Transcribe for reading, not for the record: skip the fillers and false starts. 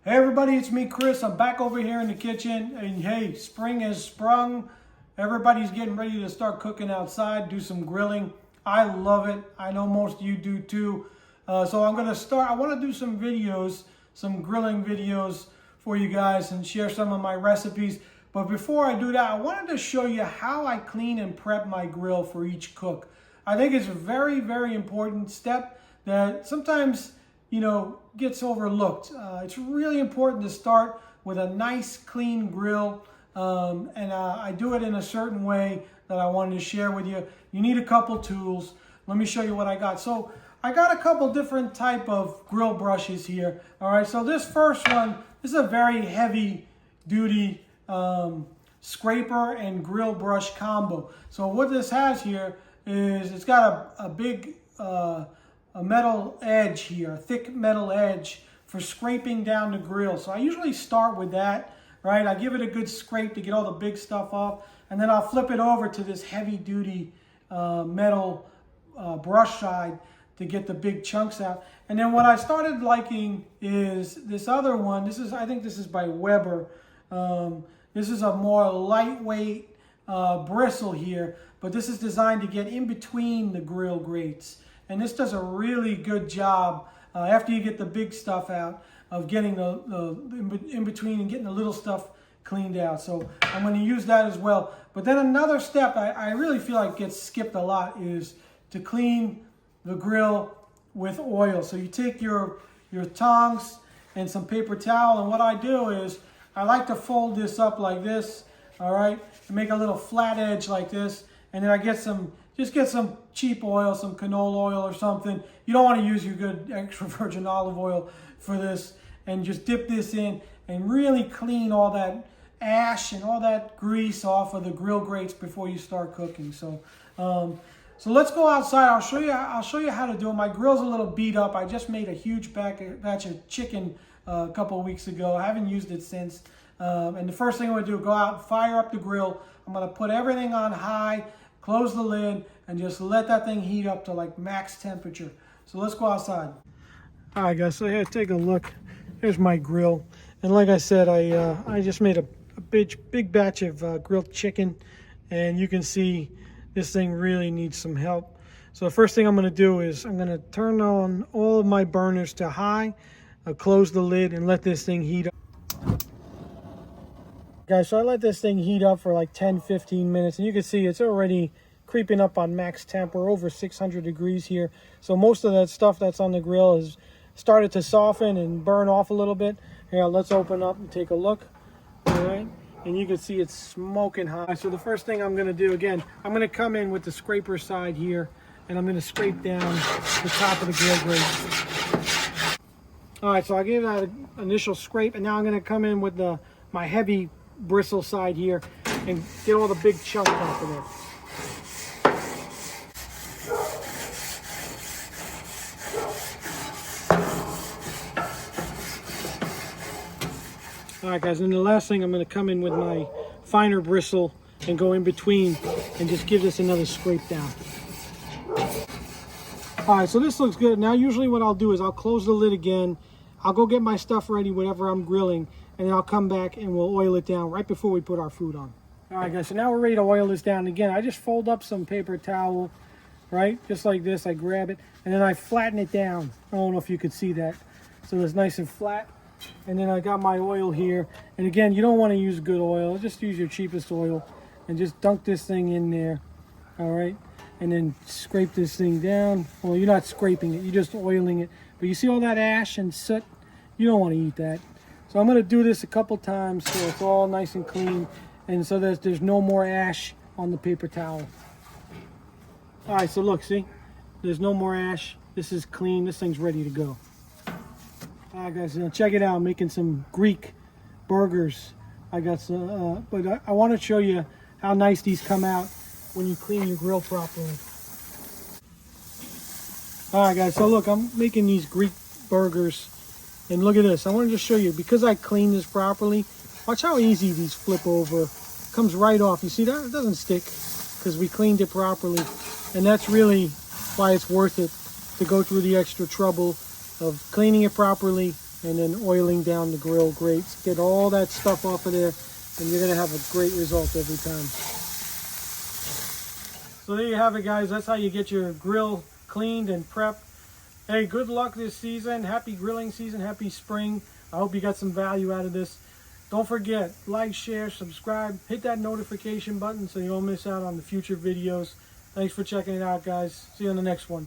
Hey everybody, it's me, Chris. I'm back over here in the kitchen, and hey, spring has sprung. Everybody's getting ready to start cooking outside, do some grilling. I love it. I know most of you do too. So I'm gonna start, I wanna do some videos, some grilling videos for you guys and share some of my recipes. But before I do that, I wanted to show you how I clean and prep my grill for each cook. I think it's a very, very important step that sometimes, you know, gets overlooked. It's really important to start with a nice clean grill, and I do it in a certain way that I wanted to share with you. You need a couple tools. Let me show you what I got. So I got a couple different type of grill brushes here. All right, so this first one, this is a very heavy duty scraper and grill brush combo. So what this has here is it's got a big a metal edge here, a thick metal edge for scraping down the grill. So I usually start with that, right? I give it a good scrape to get all the big stuff off, and then I'll flip it over to this heavy duty metal brush side to get the big chunks out. And then what I started liking is this other one. This is, I think this is by Weber. This is a more lightweight bristle here, but this is designed to get in between the grill grates. And this does a really good job after you get the big stuff out of getting the in between and getting the little stuff cleaned out. So I'm going to use that as well. But then another step I really feel like gets skipped a lot is to clean the grill with oil. So you take your tongs and some paper towel, and what I do is I like to fold this up like this, all right, and make a little flat edge like this, and then I get some, just get some cheap oil, some canola oil or something. You don't want to use your good extra virgin olive oil for this, and just dip this in and really clean all that ash and all that grease off of the grill grates before you start cooking. So so let's go outside. I'll show you how to do it. My grill's a little beat up. I just made a huge batch of chicken a couple of weeks ago. I haven't used it since. And the first thing I'm going to do, go out and fire up the grill. I'm going to put everything on high, close the lid, and just let that thing heat up to like max temperature. So let's go outside. All right, guys, so here, take a look. Here's my grill. And like I said, I just made a big batch of grilled chicken. And you can see this thing really needs some help. So the first thing I'm going to do is I'm going to turn on all of my burners to high, close the lid, and let this thing heat up. Guys, so I let this thing heat up for like 10-15 minutes, and you can see it's already creeping up on max temp. We're over 600 degrees here. So most of that stuff that's on the grill has started to soften and burn off a little bit. Here, let's open up and take a look. All right, and you can see it's smoking hot. So the first thing I'm going to do, again, I'm going to come in with the scraper side here, and I'm going to scrape down the top of the grill grate. All right, so I gave that an initial scrape, and now I'm going to come in with my heavy bristle side here and get all the big chunks off of there. All right, guys, and the last thing, I'm going to come in with my finer bristle and go in between and just give this another scrape down. All right, so this looks good. Now usually what I'll do is I'll close the lid again. I'll go get my stuff ready, whatever I'm grilling, and then I'll come back and we'll oil it down right before we put our food on. All right, guys, so now we're ready to oil this down. Again, I just fold up some paper towel, right? Just like this, I grab it, and then I flatten it down. I don't know if you could see that. So it's nice and flat. And then I got my oil here. And again, you don't want to use good oil. Just use your cheapest oil and just dunk this thing in there, all right? And then scrape this thing down. Well, you're not scraping it, you're just oiling it. But you see all that ash and soot? You don't want to eat that. So I'm going to do this a couple times so it's all nice and clean, and so that there's no more ash on the paper towel. All right, so look, see? There's no more ash. This is clean. This thing's ready to go. All right, guys, check it out. I'm making some Greek burgers. I got some, but I want to show you how nice these come out when you clean your grill properly. All right, guys, so look, I'm making these Greek burgers. And look at this. I want to just show you, because I cleaned this properly, watch how easy these flip over. Comes right off. You see that? It doesn't stick because we cleaned it properly. And that's really why it's worth it to go through the extra trouble of cleaning it properly and then oiling down the grill grates. Get all that stuff off of there, and you're going to have a great result every time. So there you have it, guys. That's how you get your grill cleaned and prepped. Hey, good luck this season. Happy grilling season. Happy spring. I hope you got some value out of this. Don't forget, like, share, subscribe, hit that notification button so you don't miss out on the future videos. Thanks for checking it out, guys. See you on the next one.